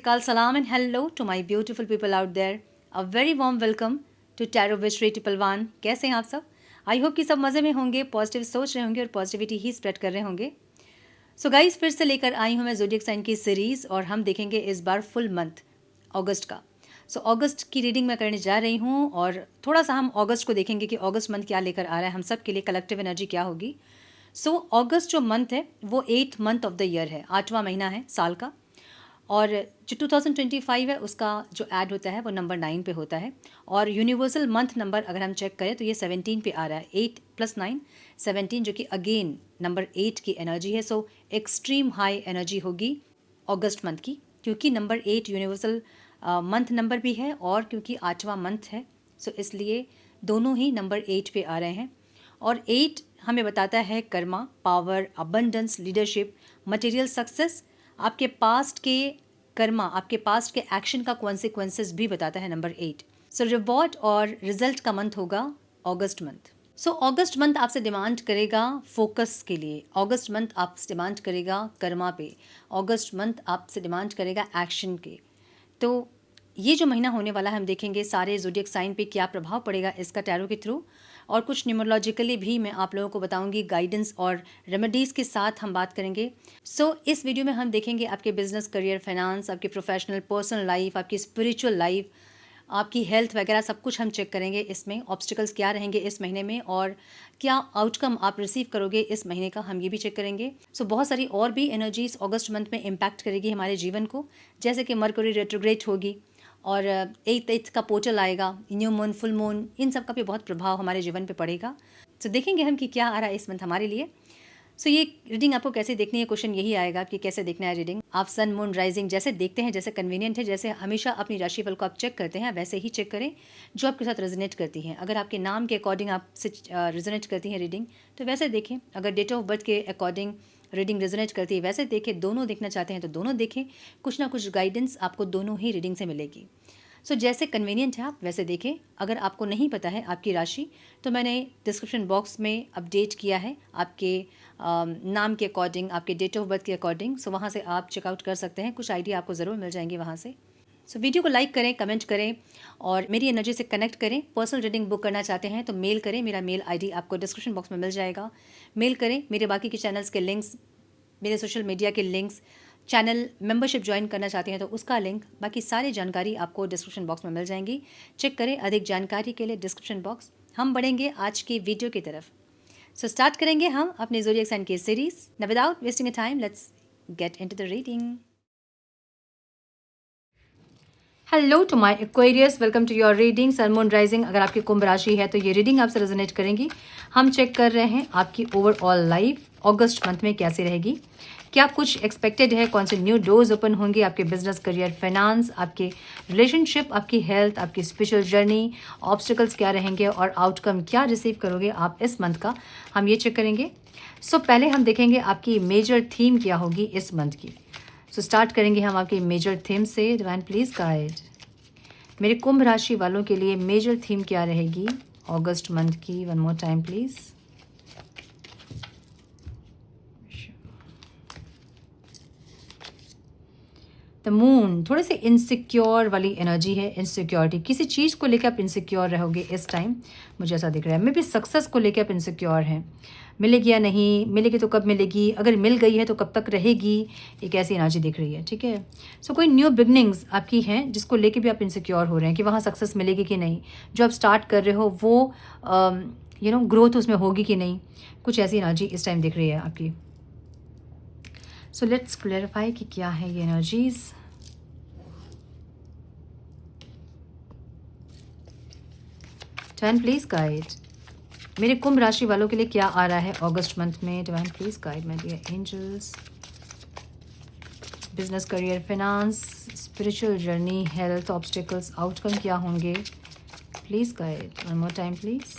Akal, Salam and hello to my beautiful people out there. A very warm welcome to Tarot with Shri Triple One. कैसे हैं आप सब? आई hope कि सब मज़े में होंगे, पॉजिटिव सोच रहे होंगे और पॉजिटिविटी ही स्प्रेड कर रहे होंगे. सो गाइस, फिर से लेकर आई हूँ मैं ज़ोडिएक साइन की सीरीज़ और हम देखेंगे इस बार फुल मंथ अगस्त का. सो अगस्त की रीडिंग मैं करने जा रही हूँ और थोड़ा सा हम अगस्त को देखेंगे कि अगस्त मंथ क्या लेकर आ रहा है हम सब के लिए, कलेक्टिव एनर्जी क्या होगी. सो अगस्त जो मंथ है वो 8th month of the year है, 8वां महीना है साल का. और जो 2025 है उसका जो ऐड होता है वो नंबर 9 पे होता है. और यूनिवर्सल मंथ नंबर अगर हम चेक करें तो ये 17 पे आ रहा है. 8 + 9 17, जो कि अगेन नंबर 8 की एनर्जी है. सो एक्सट्रीम हाई एनर्जी होगी अगस्त मंथ की, क्योंकि नंबर 8 यूनिवर्सल मंथ नंबर भी है और क्योंकि 8वां मंथ है. सो इसलिए दोनों ही नंबर 8 पे आ रहे हैं. और 8 हमें बताता है Karma, power, abundance, leadership, material success. आपके पास्ट के कर्मा, आपके पास्ट के एक्शन का कॉन्सिक्वेंसेस भी बताता है नंबर 8. सो रिवॉर्ड और रिजल्ट का मंथ होगा अगस्त मंथ. सो अगस्त मंथ आपसे डिमांड करेगा फोकस के लिए. अगस्त मंथ आपसे डिमांड करेगा कर्मा पे. अगस्त मंथ आपसे डिमांड करेगा एक्शन के. तो ये जो महीना होने वाला है हम देखेंगे सारे ज़ोडिएक साइन पे क्या प्रभाव पड़ेगा इसका टैरो के थ्रू, और कुछ न्यूमरोलॉजिकली भी मैं आप लोगों को बताऊंगी. गाइडेंस और रेमेडीज़ के साथ हम बात करेंगे. सो इस वीडियो में हम देखेंगे आपके बिजनेस, करियर, फाइनेंस, आपकी प्रोफेशनल, पर्सनल लाइफ, आपकी स्पिरिचुअल लाइफ, आपकी हेल्थ वगैरह सब कुछ हम चेक करेंगे. इसमें ऑब्स्टिकल्स क्या रहेंगे इस महीने में और क्या आउटकम आप रिसीव करोगे इस महीने का, हम ये भी चेक करेंगे. सो बहुत सारी और भी एनर्जीज अगस्त मंथ में इम्पैक्ट करेगी हमारे जीवन को, जैसे कि मरकरी रेट्रोग्रेड होगी और 8th का पोर्टल आएगा, न्यू मून, फुल मून, इन सब का भी बहुत प्रभाव हमारे जीवन पे पड़ेगा. तो देखेंगे हम कि क्या आ रहा है इस मंथ हमारे लिए. सो ये रीडिंग आपको कैसे देखनी है, क्वेश्चन यही आएगा कि कैसे देखना है रीडिंग. आप सन, मून, राइजिंग जैसे देखते हैं, जैसे कन्वीनियंट है, जैसे हमेशा अपनी राशिफल को आप चेक करते हैं वैसे ही चेक करें जो आपके साथ रेजोनेट करती हैं. अगर आपके नाम के अकॉर्डिंग आपसे रेजोनेट करती हैं रीडिंग तो वैसे देखें. अगर डेट ऑफ बर्थ के अकॉर्डिंग रीडिंग रेजोनेट करती है वैसे देखें. दोनों देखना चाहते हैं तो दोनों देखें. कुछ ना कुछ गाइडेंस आपको दोनों ही रीडिंग से मिलेगी. सो जैसे कन्वीनियंट है आप वैसे देखें. अगर आपको नहीं पता है आपकी राशि तो मैंने डिस्क्रिप्शन बॉक्स में अपडेट किया है आपके नाम के अकॉर्डिंग, आपके डेट ऑफ बर्थ के अकॉर्डिंग. सो वहाँ से आप चेकआउट कर सकते हैं. कुछ आइडिया आपको ज़रूर मिल जाएंगे वहाँ से. सो वीडियो को लाइक करें, कमेंट करें और मेरी एनर्जी से कनेक्ट करें. पर्सनल रीडिंग बुक करना चाहते हैं तो मेल करें. मेरा मेल आईडी आपको डिस्क्रिप्शन बॉक्स में मिल जाएगा. मेल करें. मेरे बाकी के चैनल्स के लिंक्स, मेरे सोशल मीडिया के लिंक्स, चैनल मेंबरशिप ज्वाइन करना चाहते हैं तो उसका लिंक, बाकी सारी जानकारी आपको डिस्क्रिप्शन बॉक्स में मिल जाएंगी. चेक करें. अधिक जानकारी के लिए डिस्क्रिप्शन बॉक्स. हम बढ़ेंगे आज की वीडियो की तरफ. सो स्टार्ट करेंगे हम अपने ज़ोडिएक साइन की series. Now without wasting a time let's get into the reading. Hello to my Aquarius, welcome to your reading. Sun, moon, rising अगर आपकी कुंभ राशि है तो ये रीडिंग आपसे रेजोनेट करेंगी. हम चेक कर रहे हैं आपकी ओवरऑल लाइफ अगस्त मंथ में कैसी रहेगी. क्या कुछ एक्सपेक्टेड है, कौन से न्यू डोर्स ओपन होंगे आपके बिजनेस, करियर, फाइनेंस, आपके रिलेशनशिप, आपकी हेल्थ, आपकी स्पिरिचुअल जर्नी, ऑब्स्टिकल्स क्या रहेंगे और आउटकम क्या रिसीव करोगे आप इस मंथ का, हम ये चेक करेंगे. सो पहले हम देखेंगे आपकी मेजर थीम क्या होगी इस मंथ की. सो स्टार्ट करेंगे हम आपकी मेजर थीम से. डिवाइन प्लीज गाइड मेरे कुंभ राशि वालों के लिए मेजर थीम क्या रहेगी अगस्त मंथ की. One more time please. The moon थोड़े से इनसिक्योर वाली एनर्जी है. इनसिक्योरिटी, किसी चीज़ को लेकर आप इनसिक्योर रहोगे इस टाइम, मुझे ऐसा दिख रहा है. मे भी सक्सेस को लेकर आप इनसिक्योर हैं. मिलेगी या नहीं, मिलेगी तो कब मिलेगी, अगर मिल गई है तो कब तक रहेगी, एक ऐसी एनर्जी दिख रही है. ठीक है. सो कोई न्यू बिगनिंग्स आपकी हैं जिसको लेके भी आप इनसिक्योर हो रहे हैं कि वहाँ सक्सेस मिलेगी कि नहीं. जो आप स्टार्ट कर रहे हो वो ग्रोथ उसमें होगी कि नहीं. कुछ ऐसी एनर्जी इस टाइम दिख रही है आपकी. सो लेट्स क्लैरिफाई कि क्या है ये एनर्जीज. डिवाइन प्लीज गाइड मेरे कुंभ राशि वालों के लिए क्या आ रहा है अगस्त मंथ में. Divine please guide my dear angels. Business, career, finance, spiritual journey, health, obstacles, outcome क्या होंगे. Please guide. One more time please.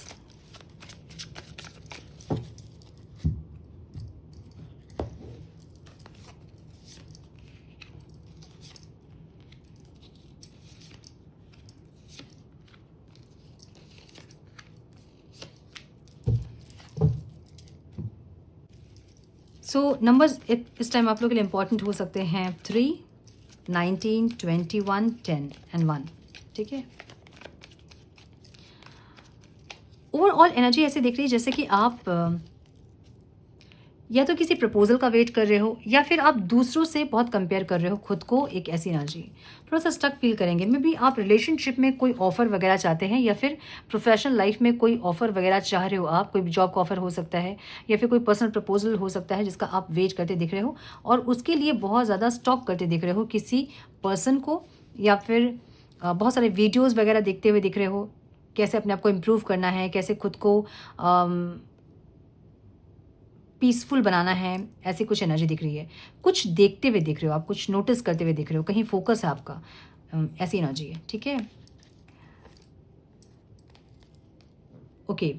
So numbers इस टाइम आप लोगों के लिए इम्पॉर्टेंट हो सकते हैं. 3, 19, 21, 10 एंड 1, ठीक है। ओवरऑल एनर्जी ऐसे दिख रही है जैसे कि आप या तो किसी प्रपोजल का वेट कर रहे हो या फिर आप दूसरों से बहुत कंपेयर कर रहे हो खुद को, एक ऐसी एनर्जी। थोड़ा सा स्टक फील करेंगे, मे बी आप रिलेशनशिप में कोई ऑफर वगैरह चाहते हैं या फिर प्रोफेशनल लाइफ में कोई ऑफर वगैरह चाह रहे हो आप, कोई जॉब का ऑफर हो सकता है या फिर कोई पर्सनल प्रपोजल हो सकता है जिसका आप वेट करते दिख रहे हो और उसके लिए बहुत ज़्यादा स्टॉक करते दिख रहे हो किसी पर्सन को, या फिर बहुत सारे वीडियोज़ वगैरह देखते हुए दिख रहे हो, कैसे अपने आप को इम्प्रूव करना है, कैसे खुद को पीसफुल बनाना है, ऐसी कुछ एनर्जी दिख रही है। कुछ देखते हुए दिख रहे हो आप, कुछ नोटिस करते हुए दिख रहे हो, कहीं फोकस है आपका, ऐसी एनर्जी है, ठीक है। ओके,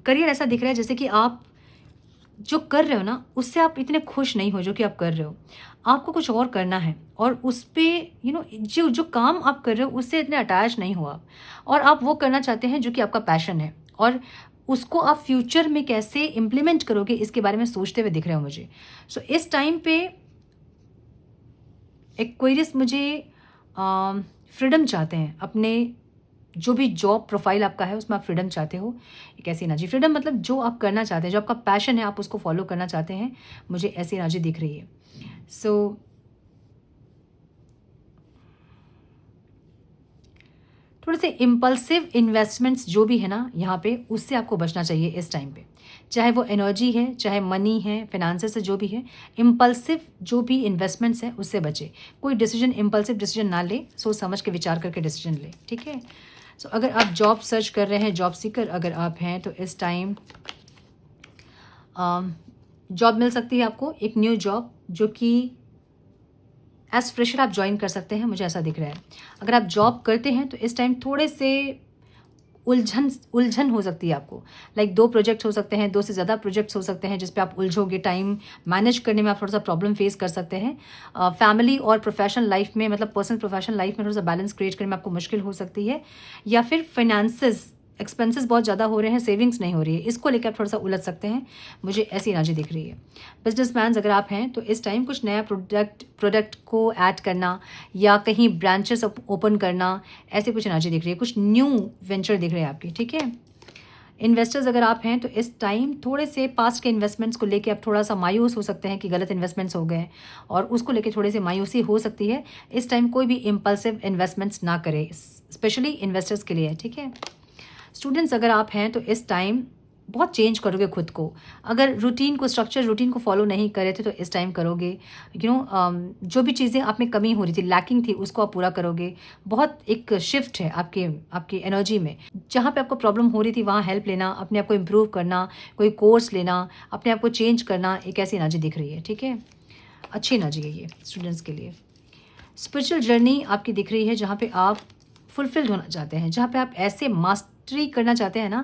करियर ऐसा दिख रहा है जैसे कि आप जो कर रहे हो ना उससे आप इतने खुश नहीं हो जो कि आप कर रहे हो, आपको कुछ और करना है और उस पे जो जो काम आप कर रहे हो उससे इतने अटैच नहीं हो आप, और आप वो करना चाहते हैं जो कि आपका पैशन है, और उसको आप फ्यूचर में कैसे इम्प्लीमेंट करोगे इसके बारे में सोचते हुए दिख रहे हो मुझे। सो इस टाइम पे एक्वेरियस मुझे फ्रीडम चाहते हैं अपने, जो भी जॉब प्रोफाइल आपका है उसमें आप फ्रीडम चाहते हो, एक ऐसी एनर्जी। फ्रीडम मतलब जो आप करना चाहते हैं, जो आपका पैशन है आप उसको फॉलो करना चाहते हैं, मुझे ऐसी एनर्जी दिख रही है। सो थोड़े से इम्पल्सिव इन्वेस्टमेंट्स जो भी है ना यहाँ पे, उससे आपको बचना चाहिए इस टाइम पे, चाहे वो एनर्जी है, चाहे मनी है, फिनांसेस से जो भी है, इम्पल्सिव जो भी इन्वेस्टमेंट्स हैं उससे बचे। कोई डिसीजन इम्पल्सिव डिसीजन ना ले, सोच समझ के विचार करके डिसीजन ले, ठीक है। सो अगर आप जॉब सर्च कर रहे हैं, जॉब सीकर अगर आप हैं, तो इस टाइम जॉब मिल सकती है आपको, एक न्यू जॉब जो कि एज फ्रेशर आप ज्वाइन कर सकते हैं, मुझे ऐसा दिख रहा है। अगर आप जॉब करते हैं तो इस टाइम थोड़े से उलझन हो सकती है आपको, लाइक 2 प्रोजेक्ट्स हो सकते हैं, 2 से ज़्यादा प्रोजेक्ट्स हो सकते हैं जिस पे आप उलझोगे, टाइम मैनेज करने में आप थोड़ा सा प्रॉब्लम फेस कर सकते हैं। फैमिली और प्रोफेशनल लाइफ में, मतलब पर्सनल प्रोफेशनल लाइफ में थोड़ा सा बैलेंस क्रिएट करने में आपको मुश्किल हो सकती है, या फिर फाइनेंसेस एक्सपेंसेस बहुत ज़्यादा हो रहे हैं, सेविंग्स नहीं हो रही है, इसको लेकर आप थोड़ा सा उलझ सकते हैं, मुझे ऐसी एनर्जी दिख रही है। बिजनेसमैन अगर आप हैं तो इस टाइम कुछ नया प्रोडक्ट को ऐड करना या कहीं ब्रांचेस ओपन करना, ऐसी कुछ एनर्जी दिख रही है, कुछ न्यू वेंचर दिख रहे हैं आपकी, ठीक है। इन्वेस्टर्स अगर आप हैं तो इस टाइम थोड़े से पास्ट के इन्वेस्टमेंट्स को लेके आप थोड़ा सा मायूस हो सकते हैं कि गलत इन्वेस्टमेंट्स हो गए, और उसको लेके थोड़ी सी मायूसी हो सकती है। इस टाइम कोई भी इम्पल्सिव इन्वेस्टमेंट्स ना करें, स्पेशली इन्वेस्टर्स के लिए, ठीक है। स्टूडेंट्स अगर आप हैं तो इस टाइम बहुत चेंज करोगे खुद को, अगर रूटीन को फॉलो नहीं करे थे तो इस टाइम करोगे, जो भी चीज़ें आप में कमी हो रही थी, लैकिंग थी, उसको आप पूरा करोगे। बहुत एक शिफ्ट है आपकी एनर्जी में, जहाँ पे आपको प्रॉब्लम हो रही थी वहाँ हेल्प लेना, अपने आप को इम्प्रूव करना, कोई कोर्स लेना, अपने आप को चेंज करना, एक ऐसी एनर्जी दिख रही है, ठीक है। अच्छी एनर्जी है ये स्टूडेंट्स के लिए। स्पिरिचुअल जर्नी आपकी दिख रही है जहाँ पे आप फुलफिल्ड होना चाहते हैं, जहाँ पे आप ऐसे मास्टरी करना चाहते हैं ना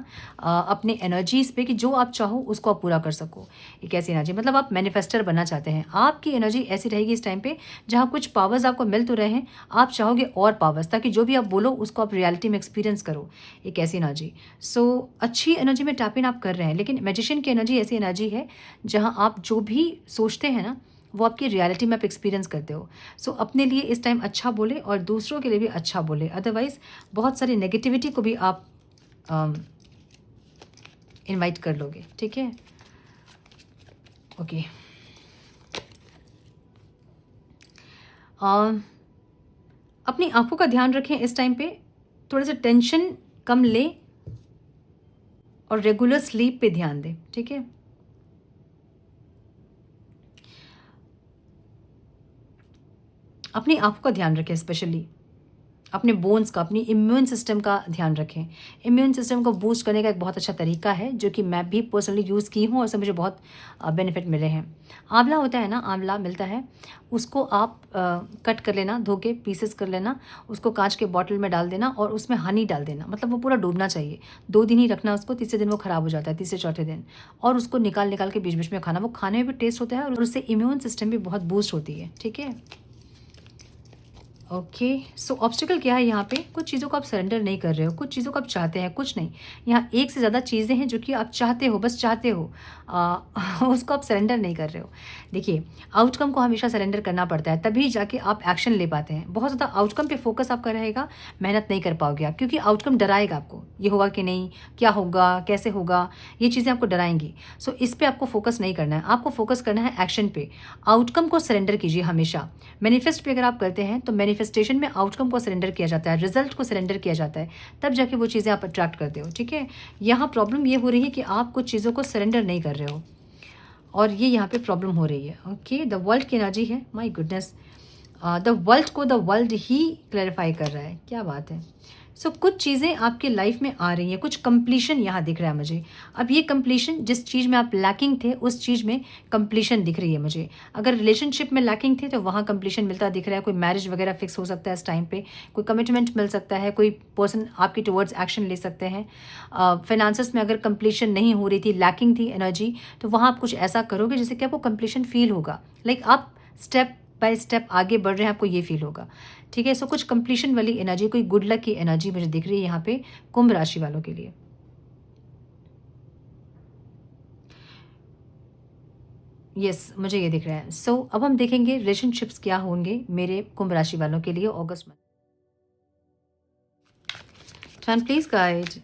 अपने एनर्जीज पे कि जो आप चाहो उसको आप पूरा कर सको, एक ऐसी एनर्जी, मतलब आप मैनिफेस्टर बनना चाहते हैं। आपकी एनर्जी ऐसी रहेगी इस टाइम पे जहाँ कुछ पावर्स आपको मिल तो रहे हैं, आप चाहोगे और पावर्स, ताकि जो भी आप बोलो उसको आप रियलिटी में एक्सपीरियंस करो, एक ऐसी एनर्जी। सो अच्छी एनर्जी में टैप इन आप कर रहे हैं, लेकिन मैजिशियन की एनर्जी ऐसी एनर्जी है जहाँ आप जो भी सोचते हैं ना वो आपकी रियलिटी में आप एक्सपीरियंस करते हो। सो अपने लिए इस टाइम अच्छा बोले और दूसरों के लिए भी अच्छा बोले, अदरवाइज बहुत सारी नेगेटिविटी को भी आप इनवाइट कर लोगे, ठीक है। ओके, अपनी आंखों का ध्यान रखें इस टाइम पे, थोड़ा सा टेंशन कम ले और रेगुलर स्लीप पे ध्यान दें, ठीक है। अपनी आंखों का ध्यान रखें, स्पेशली अपने बोन्स का, अपनी इम्यून सिस्टम का ध्यान रखें। इम्यून सिस्टम को बूस्ट करने का एक बहुत अच्छा तरीका है जो कि मैं भी पर्सनली यूज़ की हूँ और उससे मुझे बहुत बेनिफिट मिले हैं। आंवला होता है ना, आंवला मिलता है, उसको आप कट कर लेना, धो के पीसेस कर लेना, उसको कांच के बॉटल में डाल देना और उसमें हनी डाल देना, मतलब वो पूरा डूबना चाहिए। 2 दिन ही रखना उसको, तीसरे दिन वो ख़राब हो जाता है, तीसरे चौथे दिन, और उसको निकाल के बीच बीच में खाना, वो खाने में भी टेस्ट होता है और उससे इम्यून सिस्टम भी बहुत बूस्ट होती है, ठीक है। ओके, सो ऑब्स्टिकल क्या है यहाँ पे? कुछ चीज़ों को आप सरेंडर नहीं कर रहे हो, कुछ चीज़ों को आप चाहते हैं, कुछ नहीं। यहाँ एक से ज़्यादा चीज़ें हैं जो कि आप चाहते हो, बस चाहते हो, उसको आप सरेंडर नहीं कर रहे हो। देखिए, आउटकम को हमेशा सरेंडर करना पड़ता है, तभी जाके आप एक्शन ले पाते हैं। बहुत ज़्यादा आउटकम पे फोकस आपका रहेगा, मेहनत नहीं कर पाओगे आप, क्योंकि आउटकम डराएगा आपको। ये होगा कि नहीं, क्या होगा, कैसे होगा, ये चीज़ें आपको डराएंगी। सो इस पे आपको फोकस नहीं करना है, आपको फोकस करना है एक्शन पे। आउटकम को सरेंडर कीजिए हमेशा। मैनिफेस्ट पे अगर आप करते हैं तो मैनिफेस्टेशन में आउटकम को सरेंडर किया जाता है, रिजल्ट को सरेंडर किया जाता है, तब जाके वो चीज़ें आप अट्रैक्ट करते हो। ठीक है, यहाँ प्रॉब्लम ये हो रही है कि आप कुछ चीज़ों को सरेंडर नहीं कर रहे हो, और ये यहाँ पे प्रॉब्लम हो रही है। ओके, द वर्ल्ड की एनर्जी है, माय गुडनेस, द वर्ल्ड को द वर्ल्ड ही क्लैरिफाई कर रहा है, क्या बात है। सो कुछ चीज़ें आपके लाइफ में आ रही हैं, कुछ कंप्लीशन यहाँ दिख रहा है मुझे। अब ये कंप्लीशन, जिस चीज़ में आप लैकिंग थे उस चीज़ में कंप्लीशन दिख रही है मुझे। अगर रिलेशनशिप में लैकिंग थे तो वहाँ कंप्लीशन मिलता दिख रहा है। कोई मैरिज वगैरह फिक्स हो सकता है इस टाइम पे, कोई कमिटमेंट मिल सकता है, कोई पर्सन आपके टुवर्ड्स एक्शन ले सकते हैं। फाइनेंसेस में अगर कंप्लीशन नहीं हो रही थी, लैकिंग थी एनर्जी, तो वहाँ आप कुछ ऐसा करोगे जिससे कि आपको कंप्लीशन फील होगा। लाइक आप स्टेप बाय स्टेप आगे बढ़ रहे हैं, आपको ये फील होगा। ठीक है, सो कुछ कंप्लीशन वाली एनर्जी, कोई गुड लक की एनर्जी मुझे दिख रही है यहाँ पे कुंभ राशि वालों के लिए। यस, मुझे ये दिख रहा है। सो अब हम देखेंगे रिलेशनशिप्स क्या होंगे मेरे कुंभ राशि वालों के लिए अगस्त में। कैन प्लीज गाइड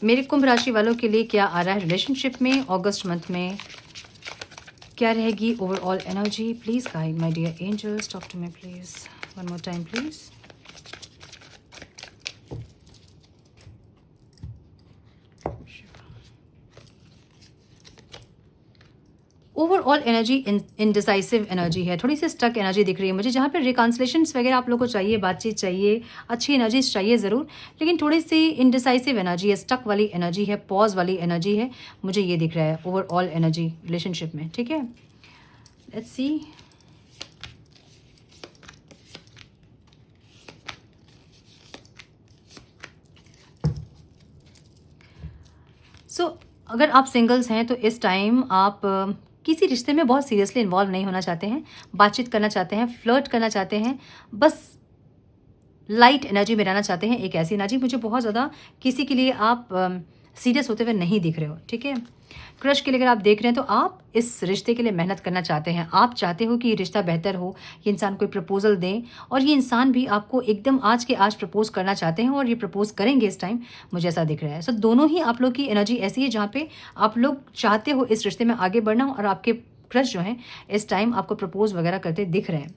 मेरे कुंभ राशि वालों के लिए क्या आ रहा है रिलेशनशिप में अगस्त मंथ में, क्या रहेगी overall energy? Please guide my dear angels, talk to me please, one more time please. Overall energy indecisive energy है, थोड़ी सी स्टक एनर्जी दिख रही है मुझे, जहाँ पे रिकॉन्सिलेशंस वगैरह आप लोगों को चाहिए, बातचीत चाहिए, अच्छी एनर्जीज चाहिए ज़रूर, लेकिन थोड़ी सी इनडिसाइसिव एनर्जी है, स्टक वाली एनर्जी है, पॉज वाली एनर्जी है, मुझे ये दिख रहा है ओवरऑल एनर्जी रिलेशनशिप में। ठीक है, लेट्स सी। सो अगर आप सिंगल्स हैं तो इस टाइम आप किसी रिश्ते में बहुत सीरियसली इन्वॉल्व नहीं होना चाहते हैं, बातचीत करना चाहते हैं, फ्लर्ट करना चाहते हैं, बस लाइट एनर्जी में रहना चाहते हैं। एक ऐसी एनर्जी मुझे बहुत ज़्यादा किसी के लिए आप सीरियस होते हुए नहीं दिख रहे हो। ठीक है, क्रश के लिए अगर आप देख रहे हैं तो आप इस रिश्ते के लिए मेहनत करना चाहते हैं, आप चाहते हो कि ये रिश्ता बेहतर हो, ये इंसान कोई प्रपोजल दें, और ये इंसान भी आपको एकदम आज के आज प्रपोज करना चाहते हैं, और ये प्रपोज करेंगे इस टाइम, मुझे ऐसा दिख रहा है। सो दोनों ही आप लोग की एनर्जी ऐसी है जहाँ पे आप लोग चाहते हो इस रिश्ते में आगे बढ़ना, और आपके क्रश जो हैं इस टाइम आपको प्रपोज वगैरह करते दिख रहे हैं।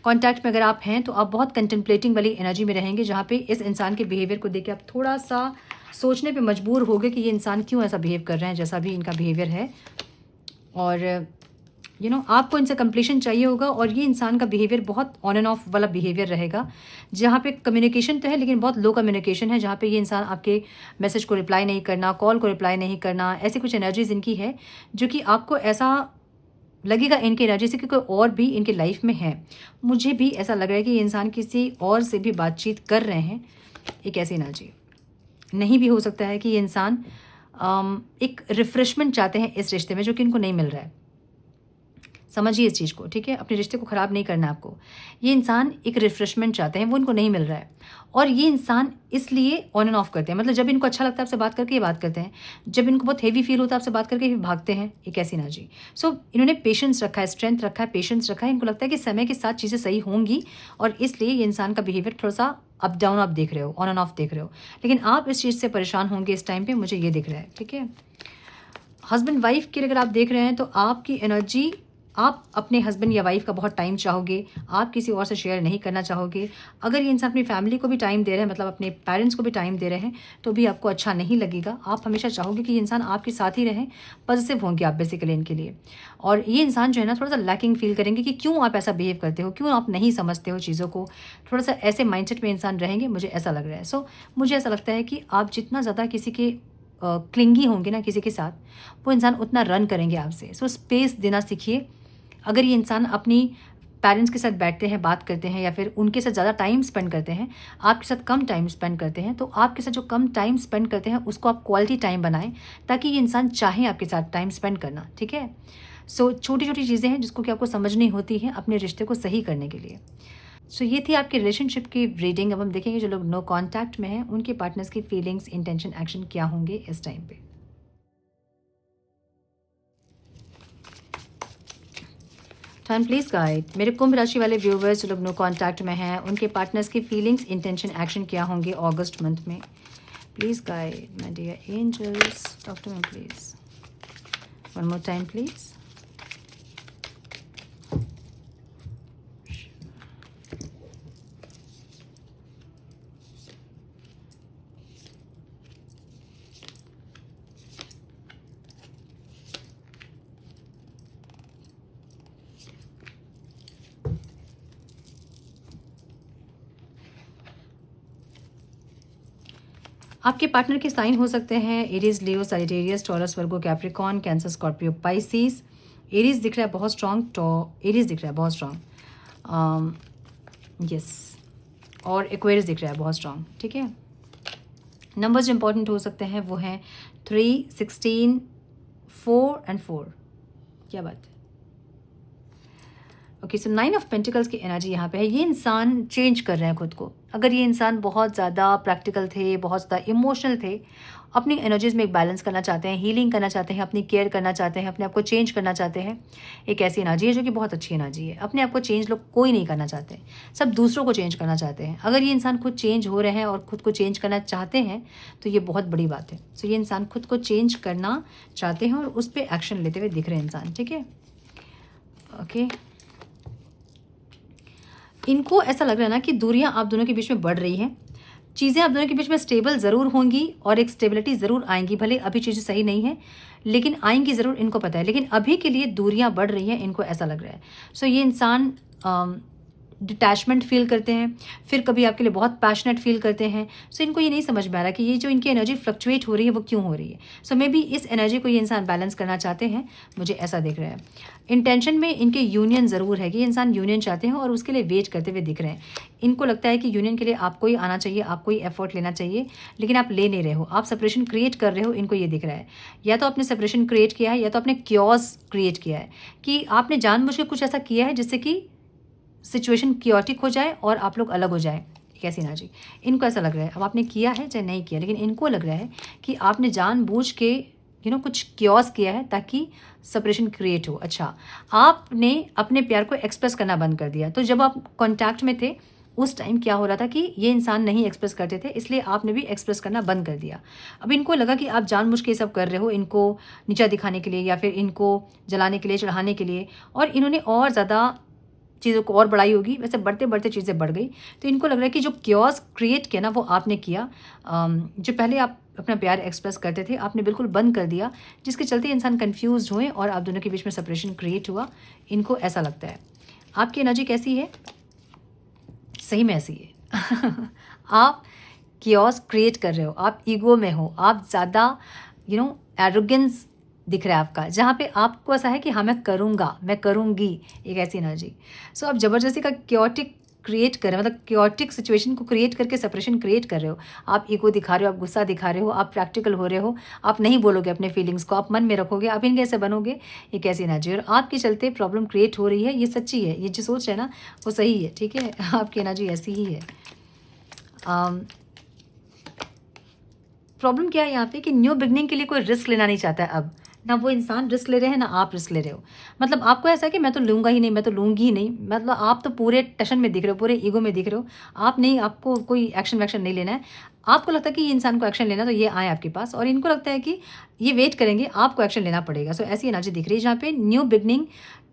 कॉन्टैक्ट में अगर आप हैं तो आप बहुत कंटेम्पलेटिंग वाली एनर्जी में रहेंगे, जहाँ पे इस इंसान के बिहेवियर को देख के आप थोड़ा सा सोचने पे मजबूर होगे कि ये इंसान क्यों ऐसा बिहेव कर रहे हैं जैसा भी इनका बिहेवियर है। और आपको इनसे कंप्लीशन चाहिए होगा, और ये इंसान का बिहेवियर बहुत ऑन एंड ऑफ वाला बिहेवियर रहेगा, जहाँ पे कम्युनिकेशन तो है लेकिन बहुत लो कम्युनिकेशन है, जहाँ पे ये इंसान आपके मैसेज को रिप्लाई नहीं करना, कॉल को रिप्लाई नहीं करना, ऐसी कुछ एनर्जीज इनकी है जो कि आपको ऐसा लगेगा इनकी एनर्जी से कि कोई और भी इनके लाइफ में है। मुझे भी ऐसा लग रहा है कि ये इंसान किसी और से भी बातचीत कर रहे हैं, एक ऐसी एनर्जी। नहीं भी हो सकता है कि ये इंसान एक रिफ्रेशमेंट चाहते हैं इस रिश्ते में, जो कि इनको नहीं मिल रहा है। समझिए इस चीज़ को, ठीक है, अपने रिश्ते को ख़राब नहीं करना आपको। ये इंसान एक रिफ्रेशमेंट चाहते हैं, वो इनको नहीं मिल रहा है, और ये इंसान इसलिए ऑन एंड ऑफ करते हैं। मतलब जब इनको अच्छा लगता है आपसे बात करके ये बात करते हैं, जब इनको बहुत हेवी फील होता है आपसे बात करके ये भागते हैं, एक ऐसी एनर्जी। सो इन्होंने पेशेंस रखा है, स्ट्रेंथ रखा है, पेशेंस रखा है, इनको लगता है कि समय के साथ चीज़ें सही होंगी, और इसलिए ये इंसान का बिहेवियर थोड़ा सा अप डाउन आप देख रहे हो, ऑन एंड ऑफ देख रहे हो, लेकिन आप इस चीज़ से परेशान होंगे इस टाइम पर, मुझे ये दिख रहा है। ठीक है, हस्बैंड वाइफ के लिए अगर आप देख रहे हैं तो आपकी एनर्जी, आप अपने हस्बैंड या वाइफ का बहुत टाइम चाहोगे, आप किसी और से शेयर नहीं करना चाहोगे। अगर ये इंसान अपनी फैमिली को भी टाइम दे रहे हैं, मतलब अपने पेरेंट्स को भी टाइम दे रहे हैं, तो भी आपको अच्छा नहीं लगेगा। आप हमेशा चाहोगे कि ये इंसान आपके साथ ही रहें, पॉजिटिव होंगे आप बेसिकली इनके लिए। और ये इंसान जो है ना, थोड़ा सा लैकिंग फील करेंगे कि क्यों आप ऐसा बिहेव करते हो, क्यों आप नहीं समझते हो चीज़ों को, थोड़ा सा ऐसे माइंडसेट में इंसान रहेंगे, मुझे ऐसा लग रहा है। सो मुझे ऐसा लगता है कि आप जितना ज़्यादा किसी के क्लिंगी होंगे ना किसी के साथ, वो इंसान उतना रन करेंगे आपसे। सो स्पेस देना सीखिए। अगर ये इंसान अपनी पेरेंट्स के साथ बैठते हैं, बात करते हैं, या फिर उनके साथ ज़्यादा टाइम स्पेंड करते हैं, आपके साथ कम टाइम स्पेंड करते हैं, तो आपके साथ जो कम टाइम स्पेंड करते हैं उसको आप क्वालिटी टाइम बनाएं, ताकि ये इंसान चाहे आपके साथ टाइम स्पेंड करना। ठीक है, सो छोटी छोटी चीज़ें हैं जिसको कि आपको समझनी होती हैं अपने रिश्ते को सही करने के लिए। सो ये थी आपके रिलेशनशिप की रीडिंग। अब हम देखेंगे जो लोग नो कॉन्टैक्ट में हैं उनके पार्टनर्स की फीलिंग्स, इंटेंशन, एक्शन क्या होंगे इस टाइम पे। टाइम प्लीज गाइड मेरे कुंभ राशि वाले व्यूवर्स जो लोग नो कॉन्टैक्ट में हैं उनके पार्टनर्स की फीलिंग्स, इंटेंशन, एक्शन क्या होंगे अगस्त मंथ में। Please guide my dear angels, talk to me please. One more time please. आपके पार्टनर के साइन हो सकते हैं Aries, Leo, Sagittarius, Taurus, Virgo, Capricorn, Cancer, Scorpio, Pisces. Aries दिख रहा है बहुत स्ट्रॉन्ग, एरीज दिख रहा है बहुत स्ट्रॉन्ग, यस, और एक्वेरियस दिख रहा है बहुत स्ट्रॉन्ग। ठीक है, नंबर्स जो इंपॉर्टेंट हो सकते हैं वो हैं 3, 16, 4 एंड 4। क्या बात है। ओके, सो 9 ऑफ पेंटिकल्स की एनर्जी यहाँ पे है। ये इंसान चेंज कर रहे हैं खुद को। अगर ये इंसान बहुत ज़्यादा प्रैक्टिकल थे, बहुत ज़्यादा इमोशनल थे, अपनी एनर्जीज में एक बैलेंस करना चाहते हैं, हीलिंग करना चाहते हैं, अपनी केयर करना चाहते हैं, अपने आप को चेंज करना चाहते हैं, एक ऐसी एनर्जी है जो कि बहुत अच्छी एनर्जी है। अपने आप को चेंज लोग कोई नहीं करना चाहते, सब दूसरों को चेंज करना चाहते हैं। अगर ये इंसान खुद चेंज हो रहे हैं और खुद को चेंज करना चाहते हैं तो ये बहुत बड़ी बात है। सो ये इंसान खुद को चेंज करना चाहते हैं और उस पर एक्शन लेते हुए दिख रहे हैं इंसान। ठीक है, ओके, इनको ऐसा लग रहा है ना कि दूरियां आप दोनों के बीच में बढ़ रही हैं, चीज़ें आप दोनों के बीच में स्टेबल ज़रूर होंगी और एक स्टेबिलिटी ज़रूर आएंगी। भले अभी चीज़ें सही नहीं है लेकिन आएंगी ज़रूर, इनको पता है। लेकिन अभी के लिए दूरियां बढ़ रही हैं, इनको ऐसा लग रहा है। सो ये इंसान डिटैचमेंट फील करते हैं, फिर कभी आपके लिए बहुत पैशनेट फील करते हैं। सो इनको ये नहीं समझ में आ रहा कि ये जो इनकी एनर्जी फ्लक्चुएट हो रही है वो क्यों हो रही है। सो मे बी इस एनर्जी को ये इंसान बैलेंस करना चाहते हैं, मुझे ऐसा दिख रहा है। इंटेंशन में इनके यूनियन ज़रूर है कि ये इंसान यूनियन चाहते हैं और उसके लिए वेट करते हुए दिख रहे हैं। इनको लगता है कि यूनियन के लिए आपको ही आना चाहिए, आपको ही एफर्ट लेना चाहिए, लेकिन आप ले नहीं रहे हो, आप सेपरेशन क्रिएट कर रहे हो। इनको ये दिख रहा है या तो आपने सेपरेशन क्रिएट किया है या तो आपने क्योस क्रिएट किया है, कि आपने जानबूझ के कुछ ऐसा किया है जिससे कि सिचुएशन क्योटिक हो जाए और आप लोग अलग हो जाए। कैसी एनर्जी इनको ऐसा लग रहा है। अब आपने किया है चाहे नहीं किया, लेकिन इनको लग रहा है कि आपने जानबूझ के कुछ क्योस किया है ताकि सेपरेशन क्रिएट हो। अच्छा, आपने अपने प्यार को एक्सप्रेस करना बंद कर दिया। तो जब आप कांटेक्ट में थे उस टाइम क्या हो रहा था कि ये इंसान नहीं एक्सप्रेस करते थे, इसलिए आपने भी एक्सप्रेस करना बंद कर दिया। अब इनको लगा कि आप जानबूझ के सब कर रहे हो, इनको नीचा दिखाने के लिए या फिर इनको जलाने के लिए, चढ़ाने के लिए, और इन्होंने और ज़्यादा चीज़ों को और बढ़ाई होगी। वैसे बढ़ते बढ़ते चीज़ें बढ़ गई। तो इनको लग रहा है कि जो क्योस क्रिएट किया ना वो आपने किया। जो पहले आप अपना प्यार एक्सप्रेस करते थे आपने बिल्कुल बंद कर दिया, जिसके चलते इंसान कंफ्यूज हुए और आप दोनों के बीच में सेपरेशन क्रिएट हुआ। इनको ऐसा लगता है। आपकी एनर्जी कैसी है? सही में ऐसी है। आप क्योस क्रिएट कर रहे हो, आप ईगो में हो, आप ज़्यादा एरोगेंस दिख रहा है आपका, जहाँ पे आपको ऐसा है कि हाँ मैं करूँगा, मैं करूँगी, एक ऐसी एनर्जी। सो आप ज़बरदस्ती का क्योटिक क्रिएट कर रहे हो, मतलब क्योटिक सिचुएशन को क्रिएट करके सेपरेशन क्रिएट कर रहे हो। आप ईगो दिखा रहे हो, आप गुस्सा दिखा रहे हो, आप प्रैक्टिकल हो रहे हो, आप नहीं बोलोगे अपने फीलिंग्स को, आप मन में रखोगे, आप इनके ऐसे बनोगे। एक ऐसी एनर्जी और आपके चलते प्रॉब्लम क्रिएट हो रही है। ये सच्ची है, ये जो सोच है ना वो सही है। ठीक है, आपकी एनर्जी ऐसी ही है। प्रॉब्लम क्या है यहाँ पे कि न्यू बिगनिंग के लिए कोई रिस्क लेना नहीं चाहता है। अब ना वो इंसान रिस्क ले रहे हैं ना आप रिस्क ले रहे हो। मतलब आपको ऐसा है कि मैं तो लूँगा ही नहीं, मैं तो लूँगी ही नहीं। मतलब आप तो पूरे टशन में दिख रहे हो, पूरे ईगो में दिख रहे हो। आप नहीं, आपको कोई एक्शन वैक्शन नहीं लेना है। आपको लगता है कि ये इंसान को एक्शन लेना, तो ये आए आपके पास, और इनको लगता है कि ये वेट करेंगे, आपको एक्शन लेना पड़ेगा। सो ऐसी एनर्जी दिख रही है जहाँ पे न्यू बिगनिंग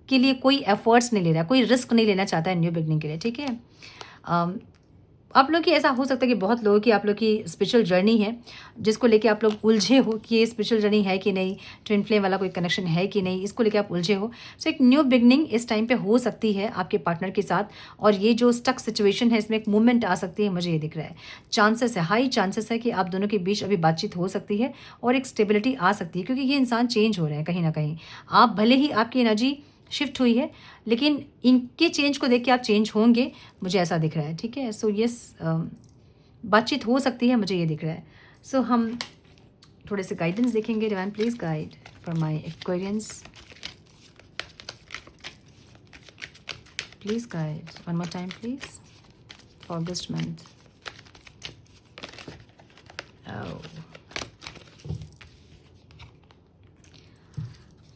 के लिए कोई एफर्ट्स नहीं ले रहा, कोई रिस्क नहीं लेना चाहता है न्यू बिगनिंग के लिए। ठीक है, आप लोग की ऐसा हो सकता है कि बहुत लोगों की आप लोग की स्पिरिचुअल जर्नी है जिसको लेके आप लोग उलझे हो कि ये स्पिरिचुअल जर्नी है कि नहीं, ट्विन फ्लेम वाला कोई कनेक्शन है कि नहीं, इसको लेके आप उलझे हो। सो एक न्यू बिगनिंग इस टाइम पे हो सकती है आपके पार्टनर के साथ, और ये जो स्टक सिचुएशन है इसमें एक मूवमेंट आ सकती है, मुझे ये दिख रहा है। चांसेस है, हाई चांसेस है कि आप दोनों के बीच अभी बातचीत हो सकती है और एक स्टेबिलिटी आ सकती है, क्योंकि ये इंसान चेंज हो रहे हैं कहीं ना कहीं। आप भले ही आपकी एनर्जी शिफ्ट हुई है, लेकिन इनके चेंज को देख के आप चेंज होंगे, मुझे ऐसा दिख रहा है। ठीक है, सो यस, बातचीत हो सकती है, मुझे ये दिख रहा है। सो हम थोड़े से गाइडेंस देखेंगे। Divine please guide for my Aquarians, please guide one more time please. August month.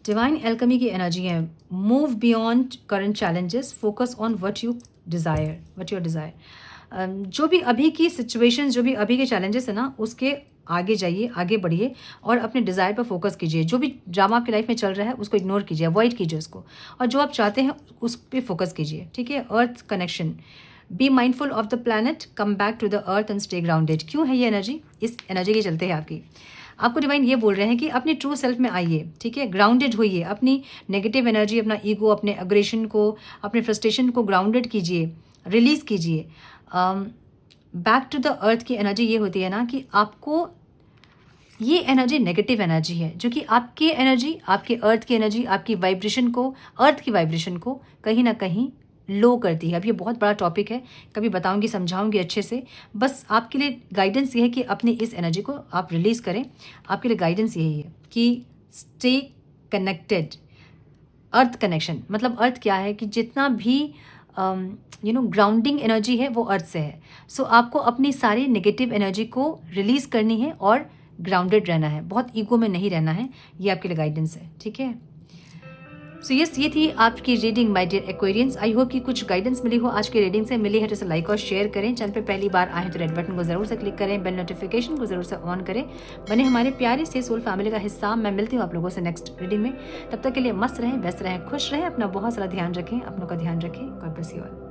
Divine alchemy की एनर्जी है, move beyond current challenges, focus on what you desire. जो भी अभी की सिचुएशन, जो भी अभी के चैलेंजेस है ना, उसके आगे जाइए, आगे बढ़िए और अपने डिज़ायर पर फोकस कीजिए। जो भी ड्रामा आपकी लाइफ में चल रहा है उसको इग्नोर कीजिए, अवॉइड कीजिए उसको, और जो आप चाहते हैं उस पर फोकस कीजिए, ठीक है। Earth connection, be mindful of the planet, come back to the earth and stay grounded. क्यों है ये एनर्जी? इस एनर्जी के चलते है आपको डिवाइन ये बोल रहे हैं कि अपनी ट्रू सेल्फ में आइए, ठीक है, ग्राउंडेड होइए, अपनी नेगेटिव एनर्जी, अपना ईगो, अपने अग्रेशन को, अपने फ्रस्ट्रेशन को ग्राउंडेड कीजिए, रिलीज़ कीजिए। बैक टू द अर्थ की एनर्जी ये होती है ना कि आपको ये एनर्जी नेगेटिव एनर्जी है जो कि आपकी एनर्जी, आपके अर्थ की एनर्जी, आपकी वाइब्रेशन को, अर्थ की वाइब्रेशन को कहीं ना कहीं लो करती है। अब ये बहुत बड़ा टॉपिक है, कभी बताऊंगी, समझाऊंगी अच्छे से। बस आपके लिए गाइडेंस ये है कि अपनी इस एनर्जी को आप रिलीज़ करें। आपके लिए गाइडेंस यही है कि स्टे कनेक्टेड। अर्थ कनेक्शन मतलब अर्थ क्या है कि जितना भी ग्राउंडिंग एनर्जी है वो अर्थ से है। सो आपको अपनी सारी नेगेटिव एनर्जी को रिलीज़ करनी है और ग्राउंडेड रहना है, बहुत ईगो में नहीं रहना है। ये आपके लिए गाइडेंस है, ठीक है। सो यस, ये थी आपकी reading my dear Aquarians. I hope कि कुछ गाइडेंस मिली हो, आज की रीडिंग से मिली है तो इसे लाइक और शेयर करें। चैनल पे पहली बार आए तो रेड बटन को जरूर से क्लिक करें, बेल नोटिफिकेशन को जरूर से ऑन करें, बने हमारे प्यारे से सोल फैमिली का हिस्सा। मैं मिलती हूँ आप लोगों से नेक्स्ट रीडिंग में। तब तक के लिए मस्त रहें, व्यस्त रहें, खुश रहें, अपना बहुत सारा ध्यान रखें, अपनों का ध्यान रखें। God bless you all.